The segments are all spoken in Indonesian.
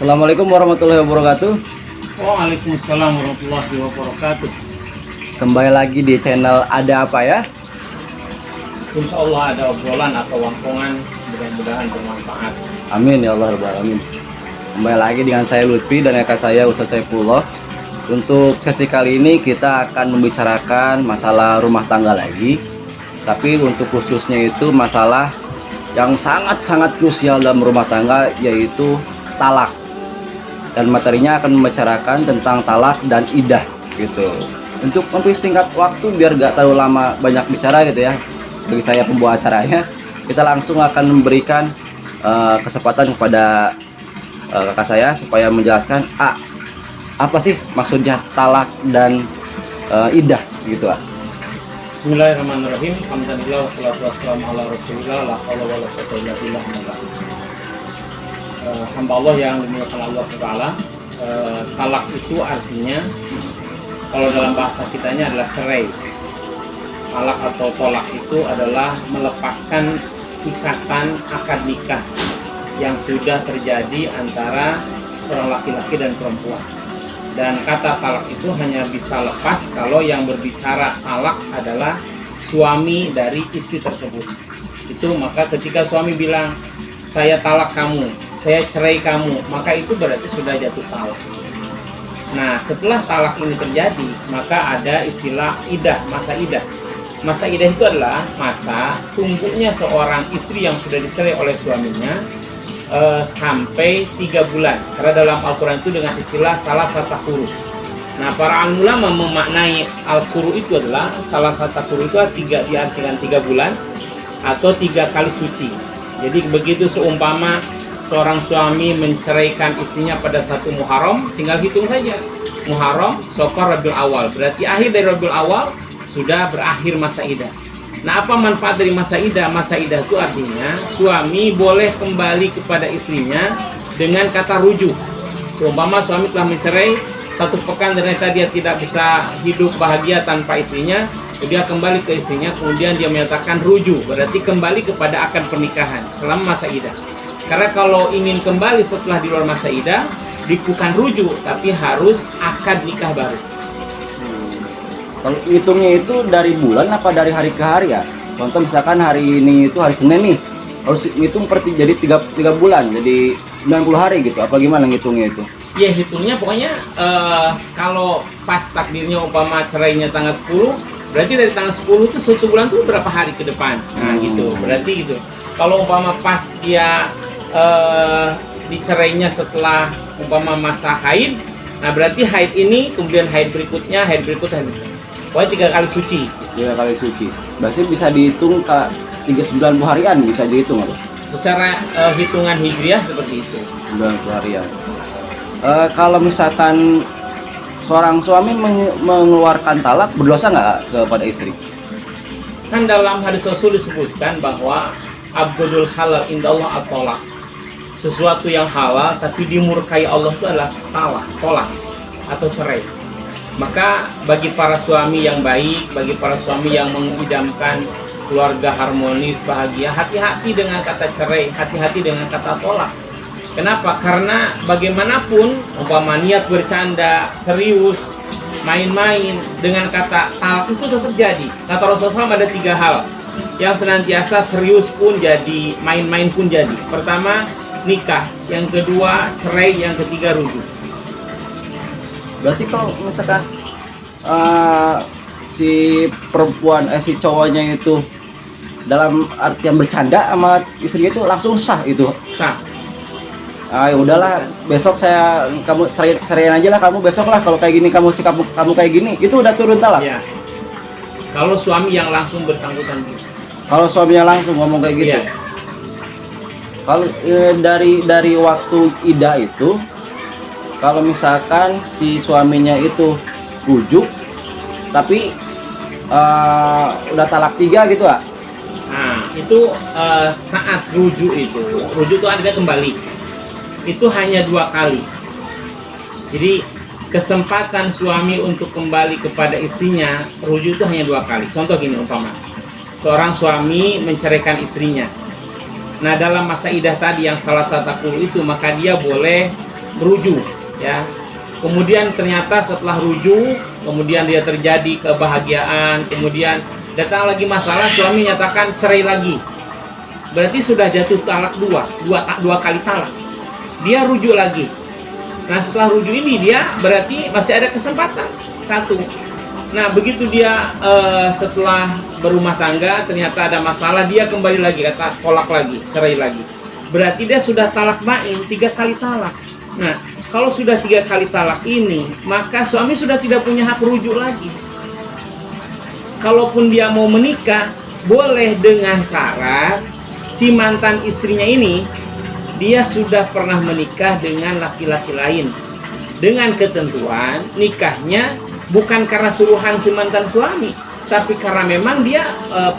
Assalamualaikum warahmatullahi wabarakatuh. Waalaikumsalam warahmatullahi wabarakatuh. Kembali lagi di channel Ada Apa Ya. Insya Allah ada obrolan atau wangkongan, mudah-mudahan bermanfaat. Amin ya Allah rabbal alamin. Kembali lagi dengan saya Lutfi dan rekan saya Ustaz Saifullah. Untuk sesi kali ini kita akan membicarakan masalah rumah tangga lagi. Tapi untuk khususnya itu masalah yang sangat-sangat krusial dalam rumah tangga, yaitu talak. Dan materinya akan membicarakan tentang talak dan iddah gitu. Untuk mempersingkat waktu biar gak terlalu lama banyak bicara gitu ya, bagi saya pembawa acaranya, kita langsung akan memberikan kesempatan kepada kakak saya supaya menjelaskan apa sih maksudnya talak dan iddah gitu lah. Bismillahirrahmanirrahim. Alhamdulillah wassalatu wassalamu ala Rasulillah la haula wala quwwata illa billah. Hamba Allah yang dimuliakan Allah Taala, talak itu artinya kalau dalam bahasa kitanya adalah cerai. Talak atau tolak itu adalah melepaskan ikatan akad nikah yang sudah terjadi antara seorang laki-laki dan perempuan. Dan kata talak itu hanya bisa lepas kalau yang berbicara talak adalah suami dari istri tersebut. Itu maka ketika suami bilang, saya talak kamu, saya cerai kamu, maka itu berarti sudah jatuh talak. Nah, setelah talak ini terjadi, maka ada istilah iddah, masa iddah. Masa iddah itu adalah masa tunggunya seorang istri yang sudah dicerai oleh suaminya sampai 3 bulan. Karena dalam Al-Quran itu dengan istilah salah satu huruf. Nah, para ulama memaknai Al-Quru itu adalah salah satu huruf itu diartikan 3 bulan atau 3 kali suci. Jadi begitu seumpama seorang suami menceraikan istrinya pada 1 Muharram, tinggal hitung saja. Muharram, Safar, Rabiul Awal. Berarti akhir dari Rabiul Awal sudah berakhir masa iddah. Nah, apa manfaat dari masa iddah? Masa iddah itu artinya suami boleh kembali kepada istrinya dengan kata rujuk. Seumpama suami telah mencerai 1 pekan ternyata dia tidak bisa hidup bahagia tanpa istrinya, dia kembali ke istrinya, kemudian dia menyatakan rujuk, berarti kembali kepada akad pernikahan selama masa iddah. Karena kalau ingin kembali setelah di luar masa iddah, bukan rujuk, tapi harus akad nikah baru. Kalau hitungnya itu dari bulan apa dari hari ke hari ya? Contoh misalkan hari ini itu hari Senin nih, harus hitung jadi 3 bulan, jadi 90 hari gitu. Apa gimana ngitungnya itu? Ya hitungnya pokoknya kalau pas takdirnya umpama cerainya tanggal 10, berarti dari tanggal 10 itu 1 bulan itu berapa hari ke depan. Nah gitu, berarti gitu. Kalau umpama pas dia dicerainya setelah umpama masa haid, nah berarti haid ini, kemudian haid berikutnya. Pokoknya 3 kali suci. 3 kali suci. Berarti bisa dihitung ke 390 harian, bisa dihitung apa? Secara hitungan hijriah seperti itu. 90 harian. Kalau misalkan seorang suami mengeluarkan talak, berdosa nggak kepada istri? Kan dalam hadis Rasul disebutkan bahwa abghadul halal indallah at-thalaq. Sesuatu yang halal tapi dimurkai Allah itu adalah tolak atau cerai. Maka bagi para suami yang baik, bagi para suami yang mengidamkan keluarga harmonis, bahagia, hati-hati dengan kata cerai, hati-hati dengan kata tolak. Kenapa? Karena bagaimanapun umpama niat bercanda, serius, main-main dengan kata talak itu sudah terjadi. Kata Rasulullah ada 3 hal yang senantiasa serius pun jadi, main-main pun jadi. Pertama, nikah. Yang kedua, cerai. Yang ketiga, rujuk. Berarti kalau misalkan si perempuan si cowoknya itu dalam artian bercanda sama istrinya itu langsung sah itu. Sah. Ya udahlah, besok kamu ceraiin aja lah, kamu besok lah kalau kayak gini, kamu kayak gini, itu udah turun talak. Iya. Kalau suami yang langsung bersangkutan gitu. Kalau suaminya langsung ngomong kayak gitu. Iya. Kalau dari waktu iddah itu, kalau misalkan si suaminya itu rujuk tapi udah talak 3 gitu lah. Nah, itu saat rujuk itu artinya kembali. Itu hanya 2 kali. Jadi kesempatan suami untuk kembali kepada istrinya rujuk itu hanya 2 kali. Contoh gini umpama, seorang suami menceraikan istrinya. Nah, dalam masa iddah tadi yang salah satu itu, maka dia boleh rujuk ya. Kemudian ternyata setelah rujuk, kemudian dia terjadi kebahagiaan, kemudian datang lagi masalah, suami nyatakan cerai lagi. Berarti sudah jatuh talak dua kali talak. Dia rujuk lagi. Nah setelah rujuk ini dia berarti masih ada kesempatan satu. Nah begitu dia setelah berumah tangga ternyata ada masalah, dia kembali lagi, kata tolak lagi, cerai lagi. Berarti dia sudah talak bain 3 kali talak. Nah kalau sudah 3 kali talak ini, maka suami sudah tidak punya hak rujuk lagi. Kalaupun dia mau menikah, boleh dengan syarat si mantan istrinya ini dia sudah pernah menikah dengan laki-laki lain, dengan ketentuan nikahnya bukan karena suruhan si mantan suami, tapi karena memang dia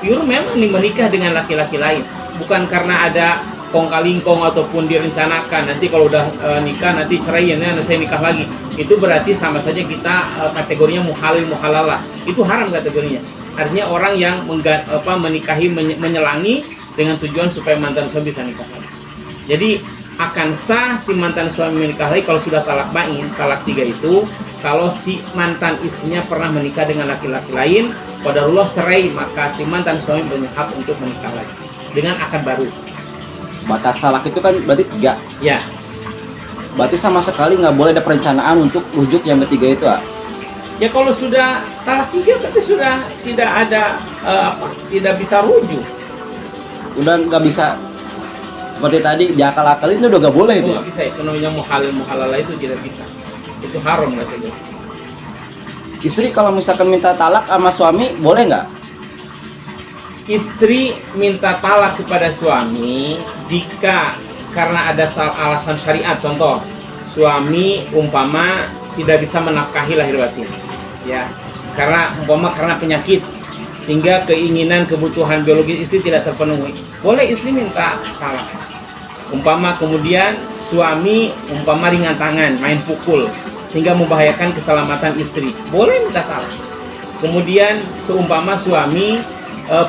pure memang menikah dengan laki-laki lain, bukan karena ada kong kali kong ataupun direncanakan nanti kalau udah nikah nanti cerai ya saya nikah lagi. Itu berarti sama saja kita kategorinya muhalil muhalalah, itu haram kategorinya. Artinya orang yang menikahi menyelangi dengan tujuan supaya mantan suami bisa nikah lagi. Jadi akan sah si mantan suami menikah lagi kalau sudah talak bain, talak 3 itu kalau si mantan istrinya pernah menikah dengan laki-laki lain, qadarullah cerai, maka si mantan suami punya hak untuk menikah lagi dengan akad baru. Batas talak itu kan berarti 3 ya. Berarti sama sekali nggak boleh ada perencanaan untuk rujuk yang ketiga itu, ah? Ya kalau sudah talak 3 berarti sudah tidak ada tidak bisa rujuk. Udah nggak bisa, seperti tadi diakal-akalin itu udah nggak boleh itu. Nggak bisa, itu namanya muhalil muhalalah, itu tidak bisa, itu haram katanya. Istri kalau misalkan minta talak sama suami boleh nggak? Istri minta talak kepada suami jika karena ada alasan syariat. Contoh, suami umpama tidak bisa menafkahi lahir batin ya, karena penyakit sehingga keinginan kebutuhan biologis istri tidak terpenuhi, boleh istri minta talak. Umpama kemudian suami ringan tangan, main pukul sehingga membahayakan keselamatan istri, boleh minta talak. Kemudian seumpama suami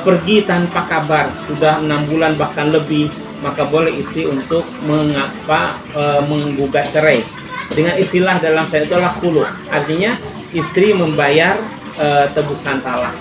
pergi tanpa kabar sudah 6 bulan bahkan lebih, maka boleh istri untuk menggugat cerai dengan istilah dalam syariat itu adalah khulu, artinya istri membayar tebusan talak.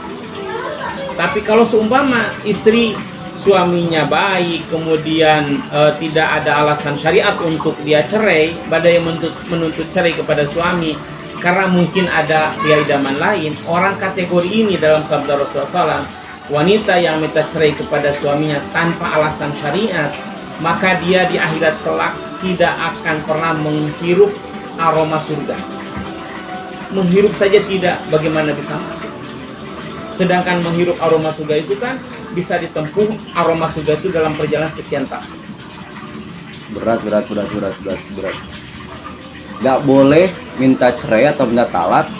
Tapi kalau seumpama istri suaminya baik, kemudian tidak ada alasan syariat untuk dia cerai, badai menuntut cerai kepada suami karena mungkin ada pria idaman lain, orang kategori ini dalam sabda Rasulullah SAW, wanita yang minta cerai kepada suaminya tanpa alasan syariat, maka dia di akhirat kelak tidak akan pernah menghirup aroma surga. Menghirup saja tidak, bagaimana bisa masuk? Sedangkan menghirup aroma surga itu kan bisa ditempuh aroma surga itu dalam perjalanan sekian tahun. Berat. Gak boleh minta cerai atau minta talak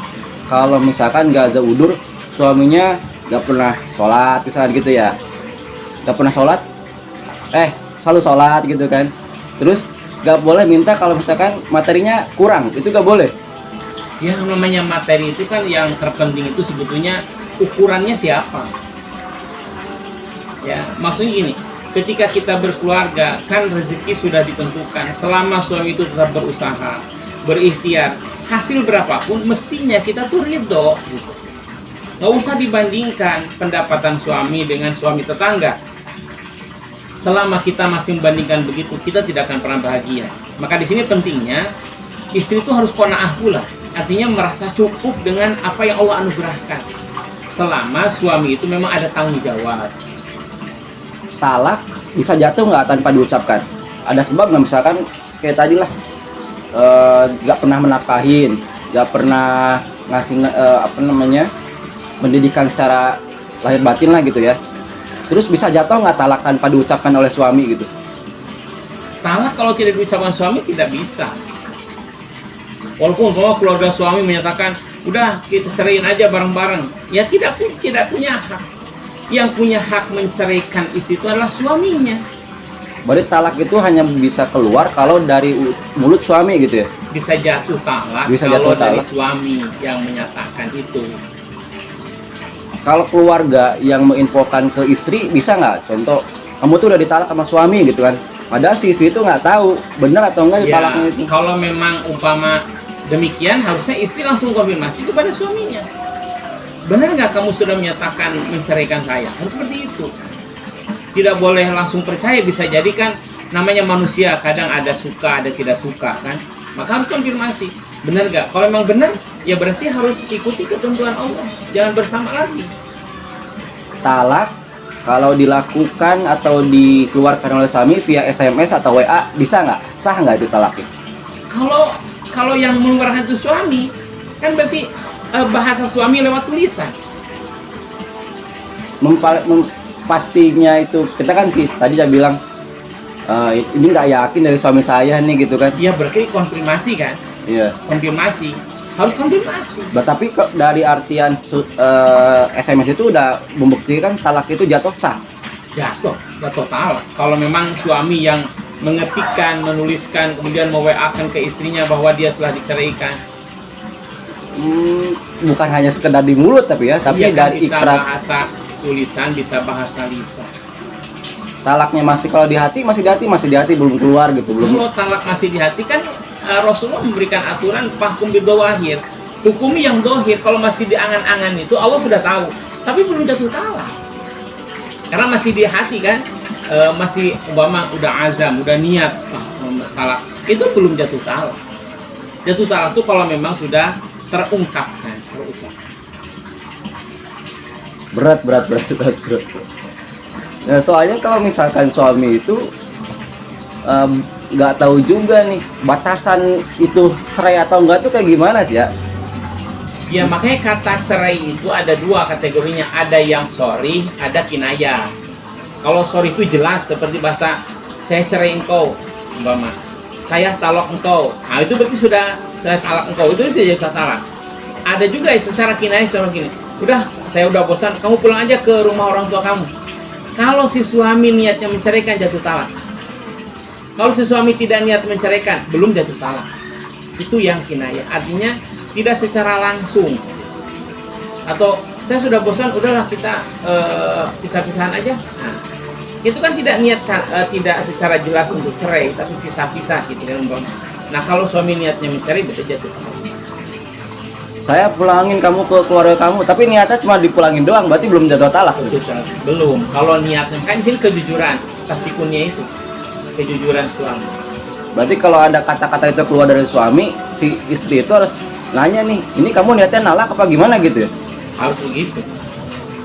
kalau misalkan gak ada udur, suaminya gak pernah sholat misalkan gitu ya, gak pernah sholat, selalu sholat gitu kan. Terus gak boleh minta kalau misalkan materinya kurang, itu gak boleh. Yang namanya materi itu kan yang terpenting itu sebetulnya ukurannya siapa ya. Maksudnya gini, ketika kita berkeluarga kan rezeki sudah ditentukan, selama suami itu tetap berusaha, berikhtiar, hasil berapapun mestinya kita tuh ridho gitu. Nggak usah dibandingkan pendapatan suami dengan suami tetangga. Selama kita masih membandingkan begitu, kita tidak akan pernah bahagia. Maka di sini pentingnya istri itu harus qanaah pula, artinya merasa cukup dengan apa yang Allah anugerahkan. Selama suami itu memang ada tanggung jawab. Talak bisa jatuh nggak tanpa diucapkan? Ada sebab nggak, misalkan kayak tadi lah, nggak pernah menafkahin, nggak pernah ngasih pendidikan secara lahir batin lah gitu ya. Terus bisa jatuh nggak talak tanpa diucapkan oleh suami gitu? Talak kalau tidak diucapkan suami tidak bisa. Walaupun bahwa keluarga suami menyatakan udah kita ceraiin aja bareng-bareng, ya tidak punya hak. Yang punya hak menceraikan istri itu adalah suaminya. Berarti talak itu hanya bisa keluar kalau dari mulut suami gitu ya? Bisa jatuh talak kalau dari suami yang menyatakan itu. Kalau keluarga yang menginfokan ke istri bisa nggak? Contoh, kamu tuh udah ditalak sama suami gitu kan? Padahal si istri itu nggak tahu benar atau enggak Ya, talaknya itu. kalau memang umpama demikian, harusnya istri langsung konfirmasi kepada suaminya. Benar nggak kamu sudah menyatakan menceraikan saya? Harus seperti itu. Tidak boleh langsung percaya, bisa jadi kan namanya manusia, kadang ada suka, ada tidak suka kan. Maka harus konfirmasi. Benar nggak? Kalau memang benar, ya berarti harus ikuti ketentuan Allah. Jangan bersama lagi. Talak kalau dilakukan atau dikeluarkan oleh suami via SMS atau WA bisa nggak? Sah nggak itu talaknya? Kalau yang mengeluarkan itu suami, kan berarti bahasa suami lewat tulisan. Pastinya itu kita kan sih tadi saya bilang ini nggak yakin dari suami saya nih gitu kan. Iya, berarti konfirmasi kan? Iya. Konfirmasi. Harus konfirmasi. Tapi dari artian SMS itu udah membuktikan talak itu jatuh sah. Jatuh talak. Kalau memang suami yang mengetikkan, menuliskan, kemudian me-WA-kan ke istrinya bahwa dia telah diceraikan. Bukan hanya sekedar di mulut tapi Iya, dari bisa ikrar. bahasa tulisan, bisa bahasa lisan. Talaknya masih kalau di hati masih di hati belum keluar gitu belum. Kalau talak masih di hati kan Rasulullah memberikan aturan fahkum bidawahir, hukumi yang dohir. Kalau masih di angan-angan itu Allah sudah tahu, tapi belum jatuh talak karena masih di hati kan. Masih umpama udah azam, udah niat talak, itu belum jatuh talak. Jatuh talak itu kalau memang sudah terungkapkan. Berat. Nah, soalnya kalau misalkan suami itu nggak tahu juga nih batasan itu cerai atau enggak tuh kayak gimana sih ya? Ya makanya kata cerai itu ada dua kategorinya, ada yang sorry, ada kinayah. Kalau sorry itu jelas seperti bahasa saya cerai engkau, umpama saya talak engkau, nah itu berarti sudah saya talak engkau, itu sudah jatuh talak. Ada juga secara kinayah, contoh gini, udah saya udah bosan, kamu pulang aja ke rumah orang tua kamu. Kalau si suami niatnya menceraikan, jatuh talak. Kalau si suami tidak niat menceraikan, belum jatuh talak. Itu yang kinayah, artinya tidak secara langsung. Atau saya sudah bosan, udahlah kita pisah-pisahan aja. Nah, itu kan tidak niat, tidak secara jelas untuk cerai, tapi pisah-pisah gitu kan. Nah kalau suami niatnya mencerai, betul jatuh talak. Saya pulangin kamu ke keluarga kamu, tapi niatnya cuma dipulangin doang, berarti belum jatuh talak. Belum. Kalau niatnya kan di sini kejujuran, tasikunnya itu kejujuran suami. Berarti kalau ada kata-kata itu keluar dari suami, si istri itu harus nanya nih, ini kamu niatnya nalak apa gimana gitu ya? Harus begitu.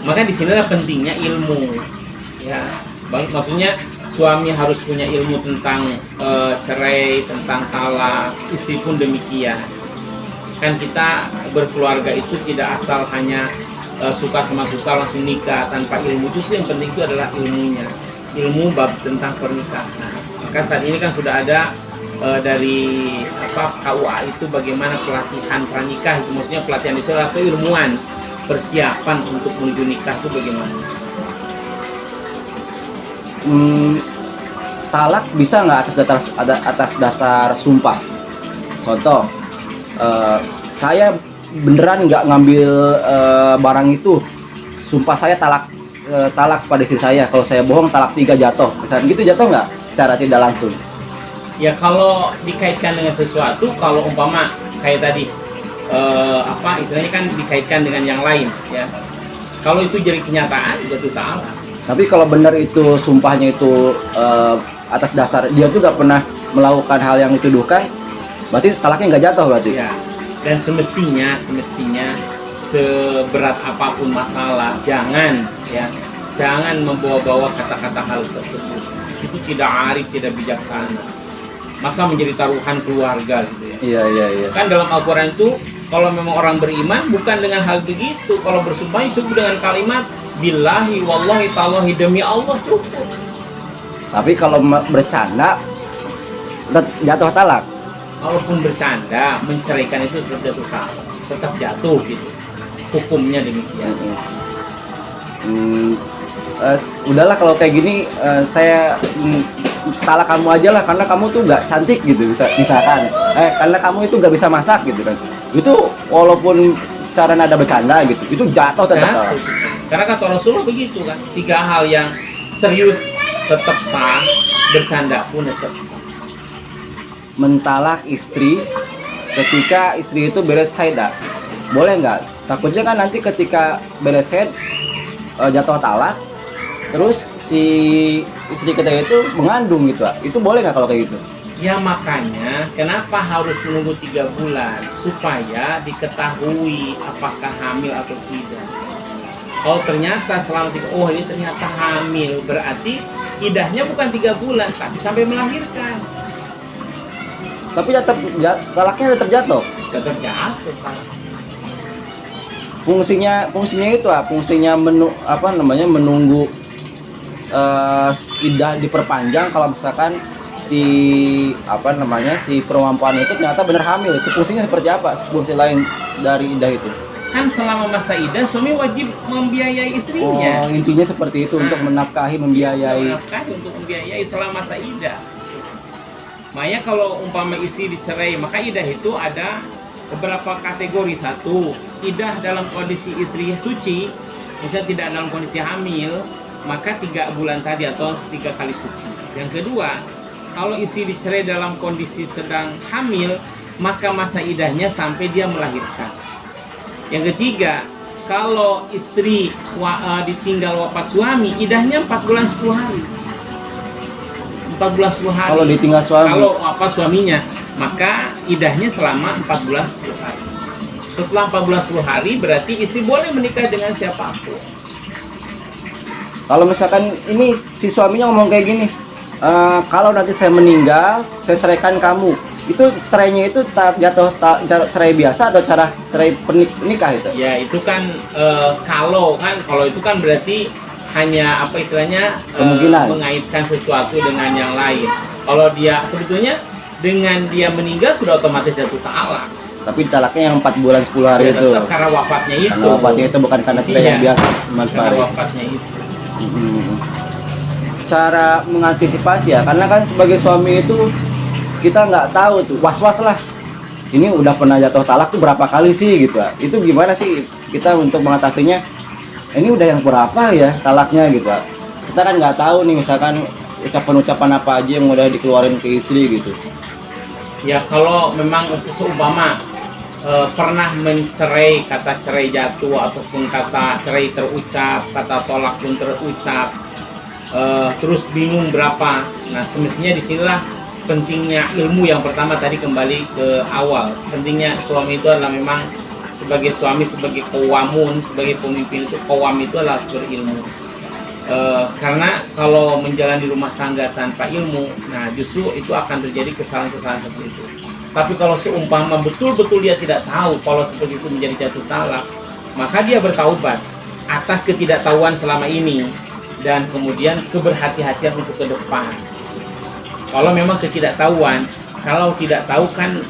Maka di sinilah pentingnya ilmu. Ya, maksudnya suami harus punya ilmu tentang cerai, tentang talak, istri pun demikian. Kan kita berkeluarga itu tidak asal hanya suka sama suka langsung nikah tanpa ilmu. Justru yang penting itu adalah ilmunya, ilmu bab tentang pernikahan. Maka saat ini kan sudah ada dari KUA itu bagaimana pelatihan pranikah, itu maksudnya pelatihan itu adalah keilmuan persiapan untuk menuju nikah itu bagaimana. Talak bisa nggak atas dasar sumpah? Contoh, saya beneran nggak ngambil barang itu, sumpah saya talak pada istri saya. Kalau saya bohong talak 3 jatuh. Misalnya gitu jatuh nggak secara tidak langsung? Ya kalau dikaitkan dengan sesuatu, kalau umpama kayak tadi istilahnya kan dikaitkan dengan yang lain ya. Kalau itu jadi kenyataan jatuh talak. Tapi kalau benar itu sumpahnya itu atas dasar dia tuh nggak pernah melakukan hal yang dituduhkan, berarti talaknya nggak jatuh berarti. Ya. Dan semestinya seberat apapun masalah, jangan membawa-bawa kata-kata hal tersebut. Itu tidak arif, tidak bijaksana. Masa menjadi taruhan keluarga gitu ya. Iya. Kan dalam Al-Quran itu kalau memang orang beriman bukan dengan hal begitu. Kalau bersumpah cukup dengan kalimat billahi wallahi ta'alahi, demi Allah, cukup. Tapi kalau bercanda jatuh talak. Walaupun bercanda, menceraikan itu tetap jatuh talak, tetap jatuh gitu. Hukumnya demikian. Udahlah kalau kayak gini saya talak kamu aja lah karena kamu tuh nggak cantik gitu, misalkan karena kamu itu nggak bisa masak gitu kan. Itu walaupun secara nada bercanda gitu, itu jatuh tetap talak. Karena kata Rasulullah begitu kan, 3 hal yang serius tetap sah, bercanda pun tetap sah. Mentalak istri ketika istri itu beres haid, boleh nggak? Takutnya kan nanti ketika beres haid jatuh talak, terus si istri kita itu mengandung gitu, itu boleh nggak kalau kayak gitu? Ya makanya kenapa harus menunggu 3 bulan supaya diketahui apakah hamil atau tidak. Kalau ternyata selama oh ini ternyata hamil, berarti idahnya bukan 3 bulan tapi sampai melahirkan. Tapi tetap talaknya tetap jatuh. Tetap jatuh kan. Fungsinya itu fungsinya menunggu idah diperpanjang kalau misalkan si perempuan itu ternyata benar hamil. Itu fungsinya seperti apa? Fungsi lain dari idah itu? Kan selama masa idah suami wajib membiayai istrinya. Oh, intinya seperti itu, untuk menafkahi, membiayai. Untuk membiayai selama masa idah. Makanya kalau umpama istri dicerai, maka idah itu ada beberapa kategori. Satu, idah dalam kondisi istri suci, misalnya tidak dalam kondisi hamil, maka 3 bulan tadi atau 3 kali suci. Yang kedua, kalau istri dicerai dalam kondisi sedang hamil, maka masa idahnya sampai dia melahirkan. Yang ketiga, kalau istri ditinggal wafat suami, idahnya 4 bulan 10 hari. 4 bulan 10 hari. Kalau ditinggal suami. Kalau suaminya, maka idahnya selama 4 bulan 10 hari. Setelah 4 bulan 10 hari, berarti istri boleh menikah dengan siapapun. Kalau misalkan ini si suaminya ngomong kayak gini, kalau nanti saya meninggal, saya ceraikan kamu. Itu cerainya itu jatuh cerai biasa atau cara cerai pernikah itu? Ya itu kan kalau itu kan berarti hanya apa istilahnya mengaitkan sesuatu dengan yang lain. Kalau dia sebetulnya dengan dia meninggal sudah otomatis jatuh talak. Tapi talaknya yang 4 bulan 10 hari itu. Karena wafatnya itu. Karena wafatnya itu bukan karena cerai yang biasa. Karena wafatnya itu. Cara mengantisipasi ya, karena kan sebagai suami itu kita nggak tahu tuh, was-was lah. Ini udah pernah jatuh talak tuh berapa kali sih gitu. Itu gimana sih kita untuk mengatasinya? Ini udah yang berapa ya talaknya gitu. Kita kan nggak tahu nih, misalkan ucapan-ucapan apa aja yang udah dikeluarin ke istri gitu. Ya kalau memang seumpama pernah mencerai, kata cerai jatuh ataupun kata cerai terucap, kata tolak pun terucap, terus bingung berapa. Nah semestinya disinilah pentingnya ilmu. Yang pertama tadi kembali ke awal, pentingnya suami itu adalah memang sebagai suami, sebagai qawamun, sebagai pemimpin itu qawam itu adalah berilmu. Karena kalau menjalani rumah tangga tanpa ilmu, nah justru itu akan terjadi kesalahan-kesalahan seperti itu. Tapi kalau seumpama betul-betul dia tidak tahu kalau seperti itu menjadi jatuh talak, maka dia bertaubat atas ketidaktahuan selama ini dan kemudian keberhati-hatian untuk ke depan. Kalau memang ketidaktahuan, kalau tidak tahu kan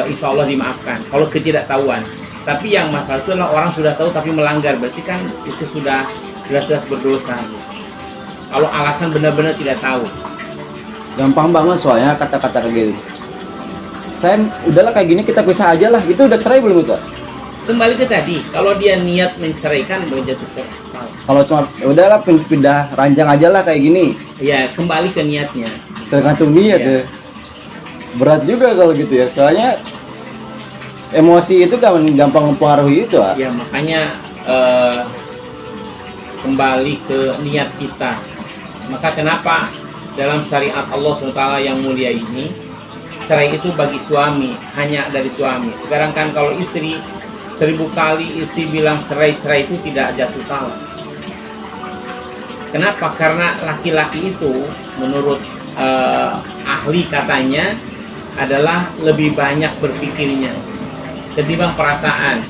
insya Allah dimaafkan. Kalau ketidaktahuan, tapi yang masalah itu adalah orang sudah tahu tapi melanggar, berarti kan itu sudah jelas-jelas berdosa. Kalau alasan benar-benar tidak tahu, gampang banget soalnya kata-kata kayak gitu. Saya udahlah kayak gini, kita pisah aja lah. Itu udah cerai belum itu? Kembali ke tadi, kalau dia niat menceraikan boleh jatuh talak. Kalau cuma udahlah pindah ranjang aja lah kayak gini. Ya kembali ke niatnya. Tergantung niat ya. Berat juga kalau gitu ya. Soalnya emosi itu kan gampang mempengaruhi itu. Ya makanya kembali ke niat kita. Maka kenapa dalam syariat Allah SWT yang mulia ini, cerai itu bagi suami, hanya dari suami. Sekarang kan kalau istri, 1000 kali istri bilang cerai-cerai itu tidak jatuh talak. Kenapa? Karena laki-laki itu menurut ahli katanya adalah lebih banyak berpikirnya ketimbang perasaan.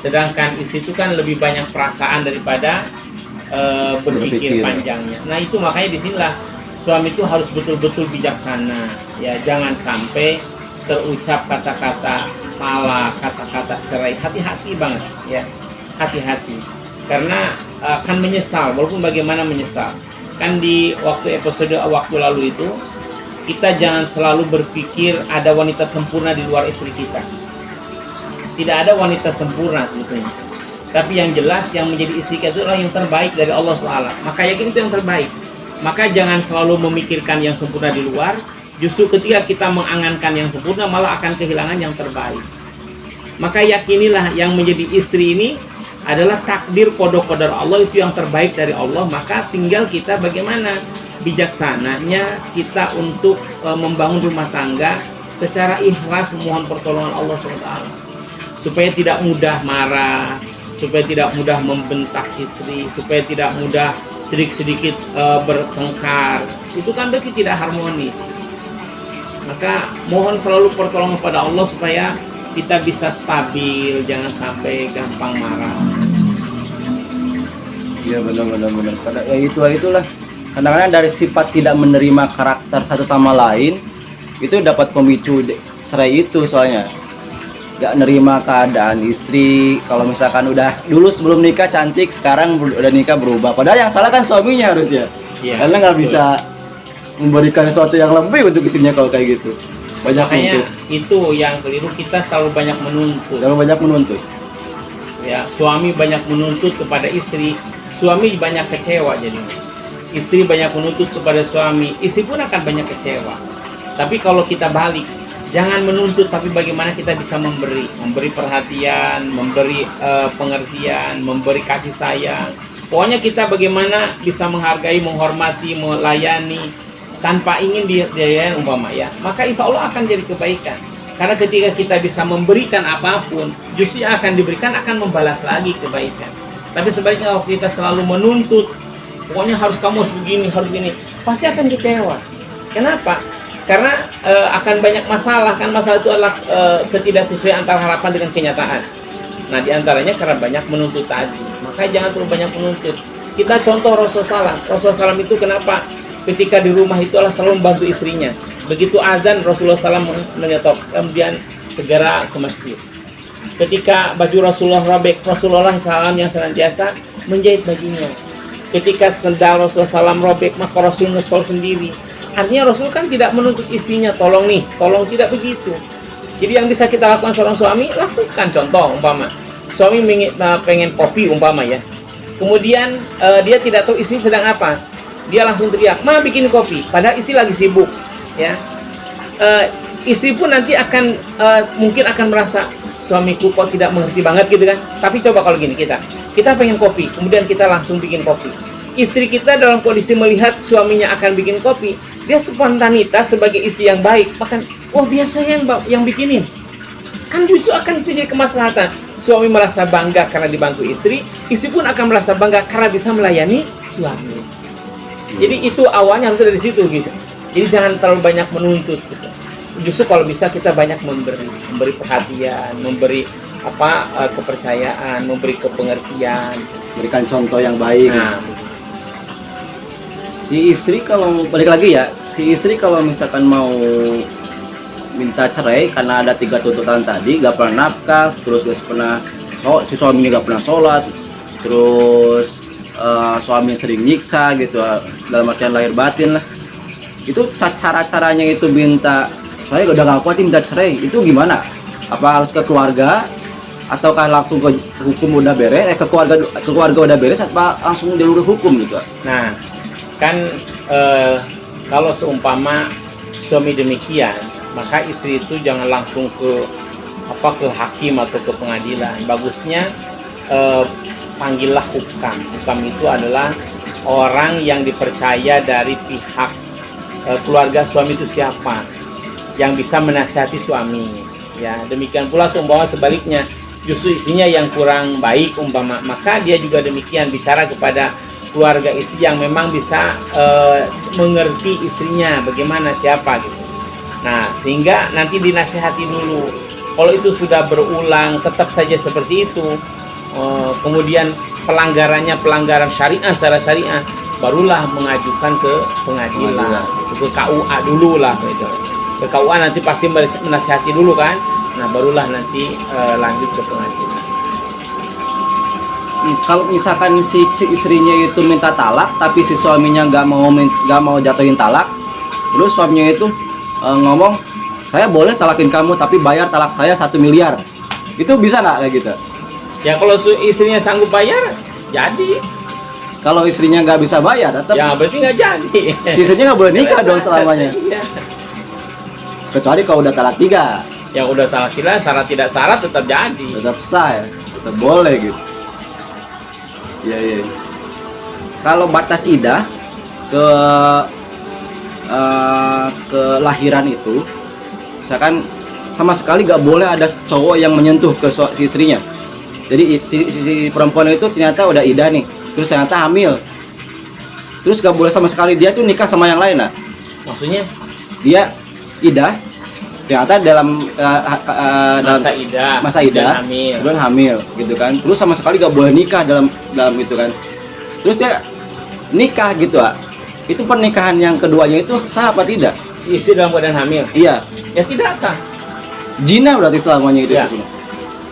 Sedangkan istri itu kan lebih banyak perasaan daripada berpikir panjangnya. Nah itu makanya disinilah suami itu harus betul-betul bijaksana. Ya jangan sampai terucap kata-kata talak, kata-kata cerai. Hati-hati banget ya, hati-hati. Karena akan menyesal, walaupun bagaimana menyesal. Kan di episode waktu lalu itu, kita jangan selalu berpikir ada wanita sempurna di luar istri kita. Tidak ada wanita sempurna sebetulnya. Tapi yang jelas yang menjadi istri kita itu adalah yang terbaik dari Allah SWT. Maka yakin itu yang terbaik. Maka jangan selalu memikirkan yang sempurna di luar. Justru ketika kita mengangankan yang sempurna, malah akan kehilangan yang terbaik. Maka yakinilah yang menjadi istri ini adalah takdir qada Allah, itu yang terbaik dari Allah. Maka tinggal kita bagaimana bijaksananya kita untuk membangun rumah tangga secara ikhlas, mohon pertolongan Allah SWT, supaya tidak mudah marah, supaya tidak mudah membentak istri, supaya tidak mudah sedikit-sedikit bertengkar. Itu kan berarti tidak harmonis. Maka mohon selalu pertolongan pada Allah supaya kita bisa stabil, jangan sampai gampang marah. Iya, benar. Karena ya itulah. Kadang-kadang dari sifat tidak menerima karakter satu sama lain itu dapat pemicu cerai itu, soalnya gak nerima keadaan istri. Kalau misalkan udah dulu sebelum nikah cantik, sekarang udah nikah berubah, padahal yang salah kan suaminya harusnya. Ya, karena nggak bisa memberikan sesuatu yang lebih untuk istrinya kalau kayak gitu. Makanya itu yang keliru, kita terlalu banyak menuntut. Ya, suami banyak menuntut kepada istri, suami banyak kecewa jadinya. Istri banyak menuntut kepada suami, istri pun akan banyak kecewa. Tapi kalau kita balik, jangan menuntut, tapi bagaimana kita bisa memberi perhatian, memberi pengertian, memberi kasih sayang. Pokoknya kita bagaimana bisa menghargai, menghormati, melayani tanpa ingin dilayani umpama ya. Maka insya Allah akan jadi kebaikan. Karena ketika kita bisa memberikan apapun, justru yang akan diberikan akan membalas lagi kebaikan. Tapi sebaliknya kalau kita selalu menuntut, pokoknya harus kamu harus begini, harus begini, pasti akan kecewa. Kenapa? Karena akan banyak masalah. Kan masalah itu adalah ketidaksesuaian antara harapan dengan kenyataan. Nah, diantaranya karena banyak menuntut tadi. Maka jangan terlalu banyak menuntut. Kita contoh Rasulullah SAW itu kenapa ketika di rumah itu adalah selalu membantu istrinya. Begitu azan Rasulullah SAW menyetop, kemudian segera ke masjid. Ketika baju Rasulullah robek, Rasulullah SAW yang senantiasa menjahit bajunya. Ketika sendal Rasulullah SAW robek, maka Rasul nyesol sendiri. Artinya Rasul kan tidak menuntut istrinya, tolong nih, tolong, tidak begitu. Jadi yang bisa kita lakukan seorang suami, lakukan. Contoh umpama, suami pengen kopi umpama ya. Kemudian dia tidak tahu istri sedang apa. Dia langsung teriak, "Ma, bikin kopi." Padahal istri lagi sibuk, ya. Istri pun nanti akan mungkin akan merasa, suamiku kok tidak mengerti banget gitu kan. Tapi coba kalau gini, kita pengen kopi, kemudian kita langsung bikin kopi. Istri kita dalam kondisi melihat suaminya akan bikin kopi, dia spontanitas sebagai istri yang baik, bahkan, "Oh, biasanya yang bikinin." Kan justru akan terjadi kemaslahatan. Suami merasa bangga karena dibantu istri, istri pun akan merasa bangga karena bisa melayani suami. Jadi itu awalnya harus dari situ gitu. Jadi jangan terlalu banyak menuntut gitu. Justru kalau bisa kita banyak memberi perhatian, memberi kepercayaan, memberi kepengertian, berikan contoh yang baik. Nah, si istri kalau balik lagi ya, si istri kalau misalkan mau minta cerai karena ada 3 tuntutan tadi, gak pernah nafkah, terus gak pernah, si suaminya gak pernah sholat, terus suaminya sering nyiksa gitu, dalam artian lahir batin lah. Itu cara-caranya itu minta, saya udah gak kuat minta cerai, itu gimana? Apa harus ke keluarga? Ataukah langsung ke hukum udah beres, ke keluarga udah beres, apa langsung jalur hukum gitu? Nah, kan kalau seumpama suami demikian, maka istri itu jangan langsung ke hakim atau ke pengadilan. Bagusnya panggillah hukam. Hukam itu adalah orang yang dipercaya dari pihak keluarga suami itu siapa yang bisa menasihati suami. Ya, demikian pula seumpama sebaliknya, justru istrinya yang kurang baik umpama, maka dia juga demikian bicara kepada keluarga istri yang memang bisa mengerti istrinya bagaimana, siapa gitu. Nah, sehingga nanti dinasihati dulu. Kalau itu sudah berulang tetap saja seperti itu, kemudian pelanggaran syariah secara syariah, barulah mengajukan ke pengadilan, ke KUA dulu lah gitu. Ke KUA nanti pasti menasihati dulu kan. Nah, barulah nanti lanjut ke pengadilan. Kalau misalkan si istrinya itu minta talak, tapi si suaminya nggak mau jatuhin talak, terus suaminya itu ngomong, "Saya boleh talakin kamu, tapi bayar talak saya 1 miliar." Itu bisa nggak kayak gitu? Ya kalau istrinya sanggup bayar, jadi. Kalau istrinya nggak bisa bayar, tetap Ya berarti nggak jadi. si istrinya nggak boleh nikah dong selamanya. Iya. Kecuali kalau udah talak 3, Yang udah salah sila, syarat tidak syarat tetap jadi. tetap sah ya, tetap boleh gitu. Iya iya. Kalau batas idah ke kelahiran itu, misalkan sama sekali nggak boleh ada cowok yang menyentuh ke si istrinya. Jadi si perempuan itu ternyata udah idah nih, terus ternyata hamil, terus nggak boleh sama sekali dia tuh nikah sama yang lain lah. Maksudnya Dia idah, ternyata dalam masa idah idah, dan hamil. kemudian hamil gitu kan, terus sama sekali nggak boleh nikah dalam itu kan. Terus dia nikah gitu itu pernikahan yang keduanya itu sah apa tidak? Si istri dalam keadaan hamil, Iya, ya tidak sah. zina berarti selamanya itu. Ya.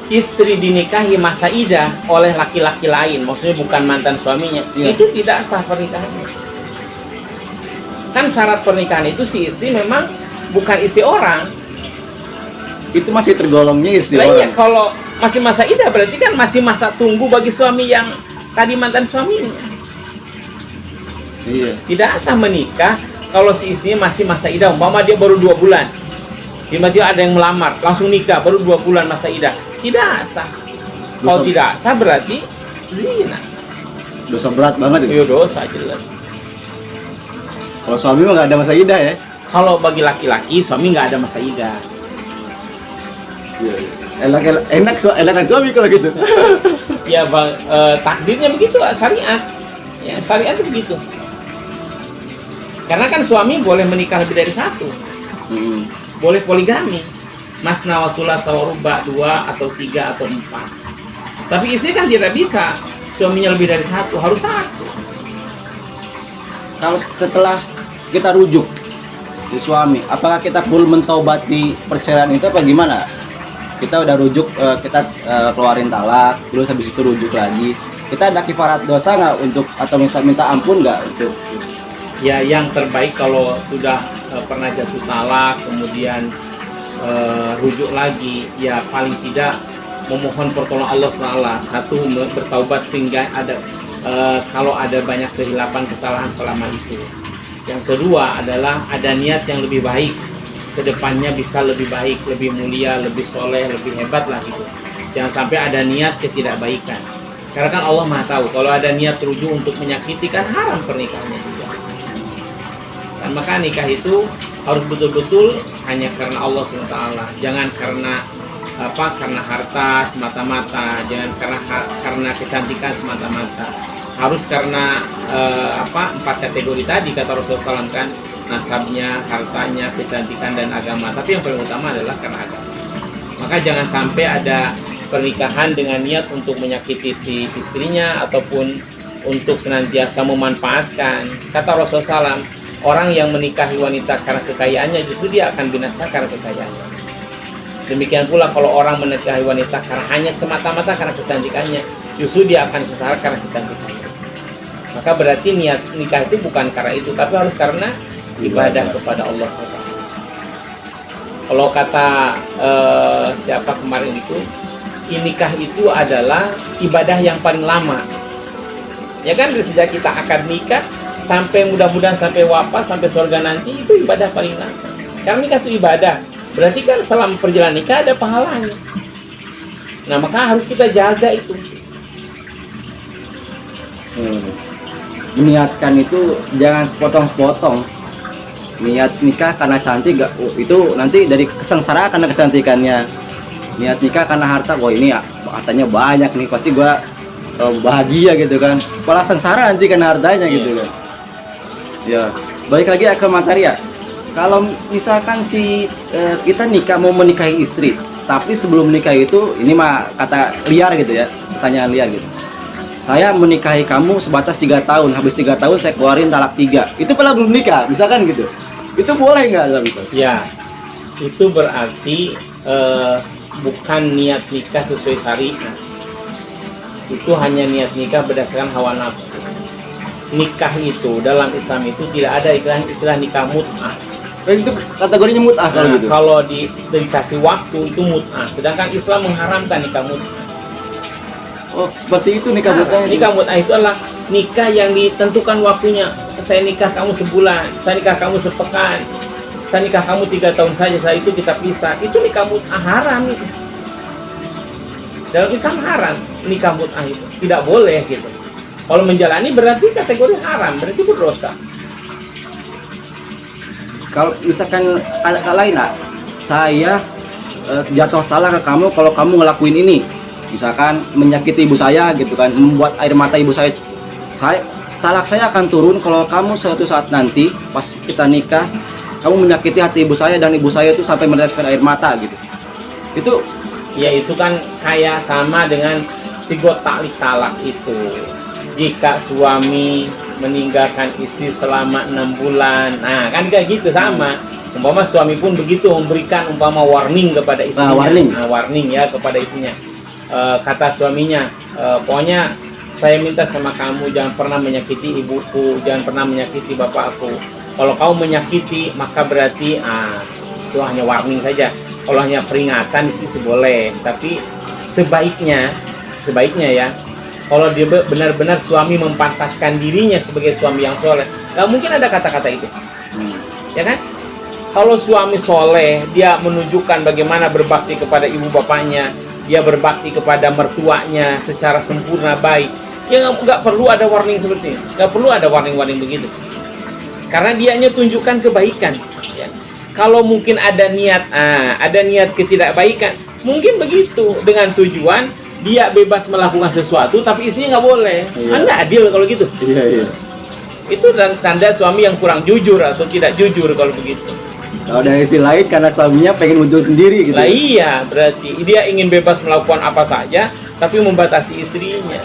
Istri dinikahi masa idah oleh laki-laki lain, maksudnya bukan mantan suaminya, Iya. itu tidak sah pernikahannya. Kan syarat pernikahan itu si istri memang bukan istri orang. Itu masih tergolongnya istri Lah iya, orang. kalau masih masa idah berarti kan masih masa tunggu bagi suami yang tadi mantan suaminya. Iya. Tidak sah menikah kalau si istrinya masih masa idah. Umpama dia baru 2 bulan, tiba-tiba ada yang melamar, langsung nikah baru 2 bulan masa idah. Tidak sah. Kalau Dosa. tidak sah berarti zina. Dosa berat banget itu. Iya, dosa jelas. Kalau suami mah nggak ada masa idah ya. Kalau bagi laki-laki suami nggak ada masa idah. Iya. Enak suami kalau gitu. Ya bang, takdirnya begitu, syariat. Ya, syariat itu begitu. Karena kan suami boleh menikah lebih dari satu, Hmm. boleh poligami, masna wa sulasa wa ruba, 2 atau 3 atau 4. Tapi istri kan tidak bisa, suaminya lebih dari satu, harus satu. Kalau setelah kita rujuk si suami, apakah kita full mentaubati perceraian itu apa gimana? Kita udah rujuk, kita keluarin talak, terus habis itu rujuk lagi. Kita ada kifarat dosa nggak untuk, atau misal minta ampun nggak untuk? Ya yang terbaik kalau sudah pernah jatuh talak, kemudian rujuk lagi, ya paling tidak memohon pertolongan Allah SWT. Satu, bertaubat sehingga ada kalau ada banyak kehilapan kesalahan selama itu. Yang kedua adalah ada niat yang lebih baik, kedepannya bisa lebih baik, lebih mulia, lebih soleh, lebih hebat lah gitu. Jangan sampai ada niat ketidakbaikan. Karena kan Allah Maha tahu, kalau ada niat rujuk untuk menyakiti kan haram pernikahannya juga. Dan maka nikah itu harus betul-betul hanya karena Allah SWT. Jangan karena karena harta semata-mata, jangan karena kecantikan semata-mata. Harus karena 4 kategori tadi kata Rasulullah SAW kan, nasabnya, hartanya, kecantikan dan agama. Tapi yang paling utama adalah karena agama. Maka jangan sampai ada pernikahan dengan niat untuk menyakiti si istrinya ataupun untuk senantiasa memanfaatkan. Kata Rasulullah SAW, orang yang menikahi wanita karena kekayaannya justru dia akan binasa karena kekayaannya. Demikian pula kalau orang menikahi wanita karena hanya semata-mata karena kecantikannya, justru dia akan sengsara karena kecantikannya. Maka berarti niat nikah itu bukan karena itu, tapi harus karena ibadah kepada Allah SWT. Kalau kata siapa kemarin itu, nikah itu adalah ibadah yang paling lama. Ya kan, sejak kita akad nikah sampai mudah-mudahan sampai wafat, sampai surga nanti, itu ibadah paling lama. Karena nikah itu ibadah, berarti kan selama perjalanan nikah ada pahalanya. Nah maka harus kita jaga itu. Niatkan itu jangan sepotong-sepotong. Niat nikah karena cantik gak, itu nanti dari kesengsaraan karena kecantikannya. Niat nikah karena harta, ini hartanya banyak nih, pasti gua bahagia gitu kan. Malah sengsara nanti karena hartanya gitu kan. Ya, balik lagi ke materi ya. Kalau misalkan kita nikah, mau menikahi istri, tapi sebelum nikah itu, ini mah kata liar gitu ya, pertanyaan liar gitu. Saya menikahi kamu sebatas 3 tahun, habis 3 tahun saya keluarin talak 3. Itu padahal belum nikah, misalkan gitu. Itu boleh nggak? Ya, itu berarti bukan niat nikah sesuai syariat. Itu hanya niat nikah berdasarkan hawa nafsu. Nikah itu dalam Islam itu tidak ada istilah nikah mut'ah. Itu kategorinya mut'ah kalau gitu. Kalau dikasih waktu itu mut'ah. Sedangkan Islam mengharamkan nikah mut'ah. Oh, seperti itu nikah mut'ah. Nikah mut'ah itu adalah nikah yang ditentukan waktunya. Saya nikah kamu sebulan, saya nikah kamu sepekan, saya nikah kamu 3 tahun saja, setelah itu kita pisah. Itu nikah mut'ah haram itu. Dalam Islam haram nikah mut'ah itu, tidak boleh gitu. Kalau menjalani berarti kategori haram, berarti berdosa. Kalau misalkan ada hal lain lah, saya jatuh talak ke kamu kalau kamu ngelakuin ini, misalkan menyakiti ibu saya gitu kan, membuat air mata ibu saya talak saya akan turun kalau kamu suatu saat nanti pas kita nikah kamu menyakiti hati ibu saya dan ibu saya itu sampai meneteskan air mata gitu. Itu Ya itu kan kayak sama dengan sigot taklik talak itu. Jika suami meninggalkan istri selama 6 bulan, nah kan kayak gitu sama. Umpama suami pun begitu memberikan umpama warning kepada istrinya, warning ya kepada istrinya. Kata suaminya, pokoknya saya minta sama kamu jangan pernah menyakiti ibuku, jangan pernah menyakiti bapakku. Kalau kamu menyakiti maka berarti itu hanya warning saja. Kalau hanya peringatan sih boleh, tapi sebaiknya ya, kalau dia benar-benar suami mempantaskan dirinya sebagai suami yang soleh, nggak mungkin ada kata-kata itu, ya kan? Kalau suami soleh, dia menunjukkan bagaimana berbakti kepada ibu bapaknya, dia berbakti kepada mertuanya secara sempurna baik, ya nggak perlu ada warning seperti ini, nggak perlu ada warning-warning begitu, karena dianya tunjukkan kebaikan. Ya. Kalau mungkin ada niat ketidakbaikan, mungkin begitu dengan tujuan dia bebas melakukan sesuatu, tapi istrinya nggak boleh. Iya. Anda adil kalau gitu. iya. Itu tanda suami yang kurang jujur atau tidak jujur kalau begitu. Kalau dari sisi lain karena suaminya pengen untung sendiri gitu. Lah iya, berarti dia ingin bebas melakukan apa saja, tapi membatasi istrinya.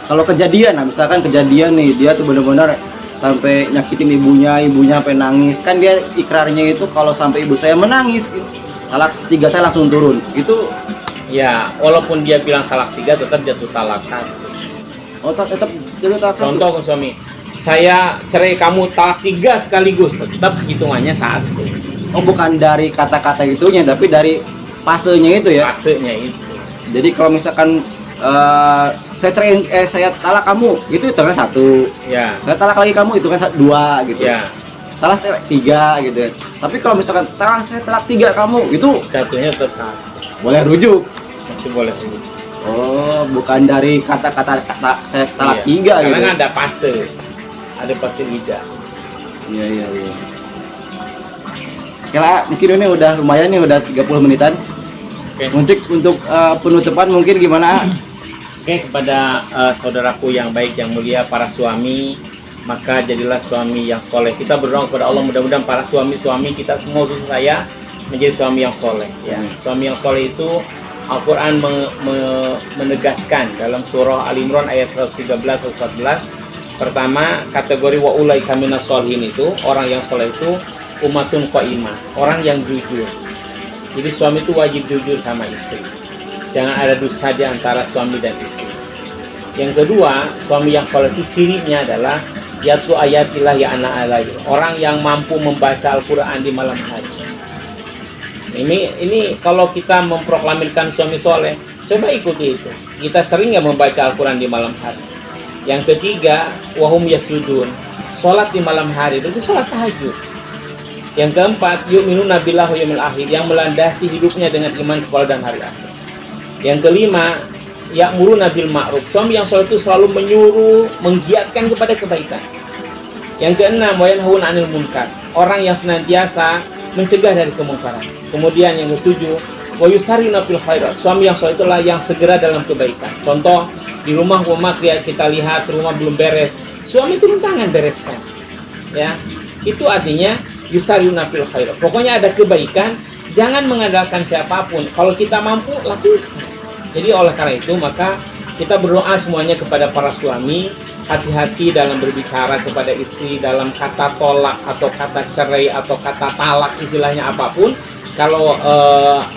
Kalau kejadian, nah misalkan kejadian nih dia tuh benar-benar sampai nyakitin ibunya sampai nangis, kan dia ikrarnya itu kalau sampai ibu saya menangis, talak 3 saya langsung turun. Itu ya, walaupun dia bilang talak 3 tetap jatuh talak 1. oh tetap jatuh talak 1. Contoh ke suami, saya cerai kamu talak 3 sekaligus, tetap hitungannya 1. Oh bukan dari kata-kata itunya, tapi dari fasenya itu ya. Fasenya itu. Jadi kalau misalkan saya talak kamu, itu hitungan 1. Ya. Saya talak lagi kamu, itu kan 2 gitu. Ya. Talak 3 gitu. Tapi kalau misalkan saya talak 3 kamu, itu Jatuhnya tetap 1. boleh rujuk. Masih boleh rujuk. Oh, bukan dari kata-kata saya talak 3 gitu. Karena kan ada fase. Ada fase ijab. Iya. Oke lah, mungkin ini udah lumayan nih, udah 30 menitan. Oke. Untuk penutupan mungkin gimana? Oke, kepada saudaraku yang baik, yang mulia, para suami, maka jadilah suami yang soleh. Kita berdoa kepada Allah, mudah-mudahan para suami-suami kita semua, khusus saya, menjadi suami yang soleh. Ya. Suami yang soleh itu Al-Quran menegaskan dalam surah Al-Imran ayat 113-114. Pertama, kategori wa ulaika minas sholihin itu, orang yang soleh itu umatun qaimah, orang yang jujur. Jadi suami itu wajib jujur sama istri. Jangan ada dusta di antara suami dan istri. Yang kedua, suami yang soleh itu cirinya adalah yatlu ayatillah ya anak alaihi, orang yang mampu membaca Al-Quran di malam hari. Ini kalau kita memproklamirkan suami soleh, coba ikuti itu. Kita sering ya membaca Al-Quran di malam hari. Yang ketiga, wahum yasjudun, sholat di malam hari, berarti sholat tahajud. Yang keempat, yu'minuna billahi wal yawmil akhir, yang melandasi hidupnya dengan iman kepada dan hari akhir. Yang kelima, ya'muruna bil ma'ruf, suami yang soleh itu selalu menyuruh, menggiatkan kepada kebaikan. Yang keenam, wa yanhauna 'anil munkar, orang yang senantiasa mencegah dari kemungkaran. Kemudian yang ketujuh, wa yusarrina fil khairat, suami yang soleh itulah yang segera dalam kebaikan. Contoh, di rumah kita lihat rumah belum beres, suami turun tangan bereskan. Ya, itu artinya yusarrina fil khairat. Pokoknya ada kebaikan, jangan mengandalkan siapapun. Kalau kita mampu, lakukan. Jadi oleh karena itu, maka kita berdoa semuanya kepada para suami, hati-hati dalam berbicara kepada istri, dalam kata tolak atau kata cerai atau kata talak, istilahnya apapun. Kalau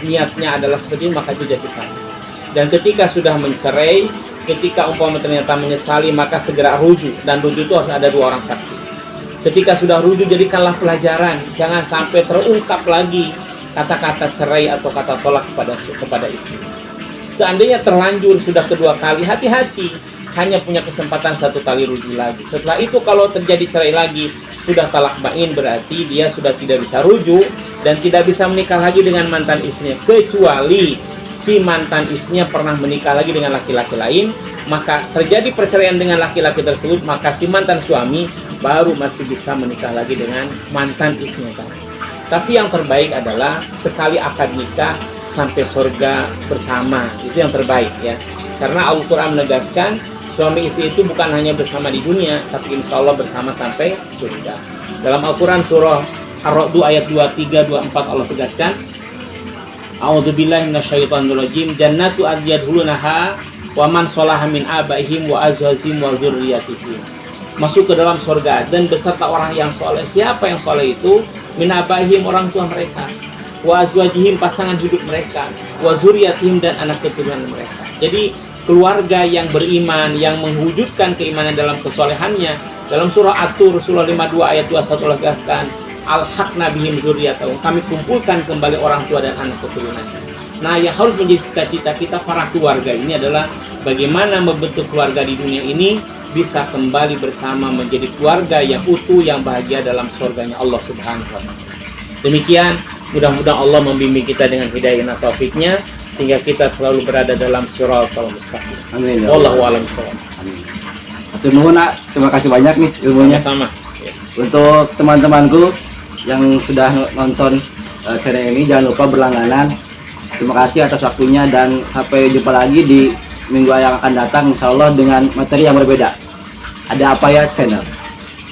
niatnya adalah seperti ini, maka itu jatuh talak. Dan ketika sudah mencerai, ketika umpama ternyata menyesali, maka segera rujuk. Dan rujuk itu harus ada 2 orang saksi. Ketika sudah rujuk, jadikanlah pelajaran, jangan sampai terungkap lagi kata-kata cerai atau kata tolak kepada istri. Seandainya terlanjur sudah kedua kali, hati-hati. hanya punya kesempatan 1 kali rujuk lagi. Setelah itu kalau terjadi cerai lagi, sudah talak bain, berarti dia sudah tidak bisa rujuk dan tidak bisa menikah lagi dengan mantan istrinya, kecuali si mantan istrinya pernah menikah lagi dengan laki-laki lain, maka terjadi perceraian dengan laki-laki tersebut, maka si mantan suami baru masih bisa menikah lagi dengan mantan istrinya tadi. Tapi yang terbaik adalah sekali akad nikah sampai surga bersama, itu yang terbaik ya. Karena Al-Quran menegaskan suami istri itu bukan hanya bersama di dunia, tapi insya Allah bersama sampai surga. Dalam Al-Quran surah Ar-Ra'd ayat 23, 24 Allah tegaskan, A'udzubillahi minasyaitonirrajim, jannatu adyadhulunaha wa man sholaha min abaihim wa azwajihim wa dzurriyyatihim. Masuk ke dalam surga dan beserta orang yang soleh. Siapa yang soleh itu? Min abaihim, orang tua mereka, wa azwajihim, pasangan hidup mereka, wa dzurriyyatihim, dan anak keturunan mereka. Jadi keluarga yang beriman, yang mewujudkan keimanan dalam kesolehannya, dalam surah At-Tur surah 52 ayat 21 Allah tegaskan, alhaqna bihim dzurriyyatahum, kami kumpulkan kembali orang tua dan anak keturunan. Nah, yang harus menjadi cita-cita kita para keluarga ini adalah bagaimana membentuk keluarga di dunia ini bisa kembali bersama menjadi keluarga yang utuh, yang bahagia dalam surganya Allah Subhanahu wa Ta'ala. Demikian, mudah-mudahan Allah membimbing kita dengan hidayah dan taufiknya sehingga kita selalu berada dalam shiratal mustaqim. Amin. Wallahu a'lam bishawab. Amin. Hatur nuhun, Nak. Terima kasih banyak nih ilmunya. Sama. Untuk teman-temanku yang sudah nonton channel ini, jangan lupa berlangganan. Terima kasih atas waktunya dan sampai jumpa lagi di minggu yang akan datang, insya Allah dengan materi yang berbeda. Ada apa ya channel?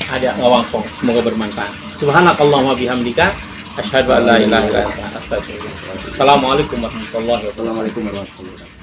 Ada Ngawangkong. Semoga bermanfaat. Subhanakallahumma bihamdika asyhadu an la ilaha illa anta astaghfiruka wa atubu ilaik. Assalamualaikum warahmatullahi wabarakatuh. Assalamualaikum warahmatullahi wabarakatuh.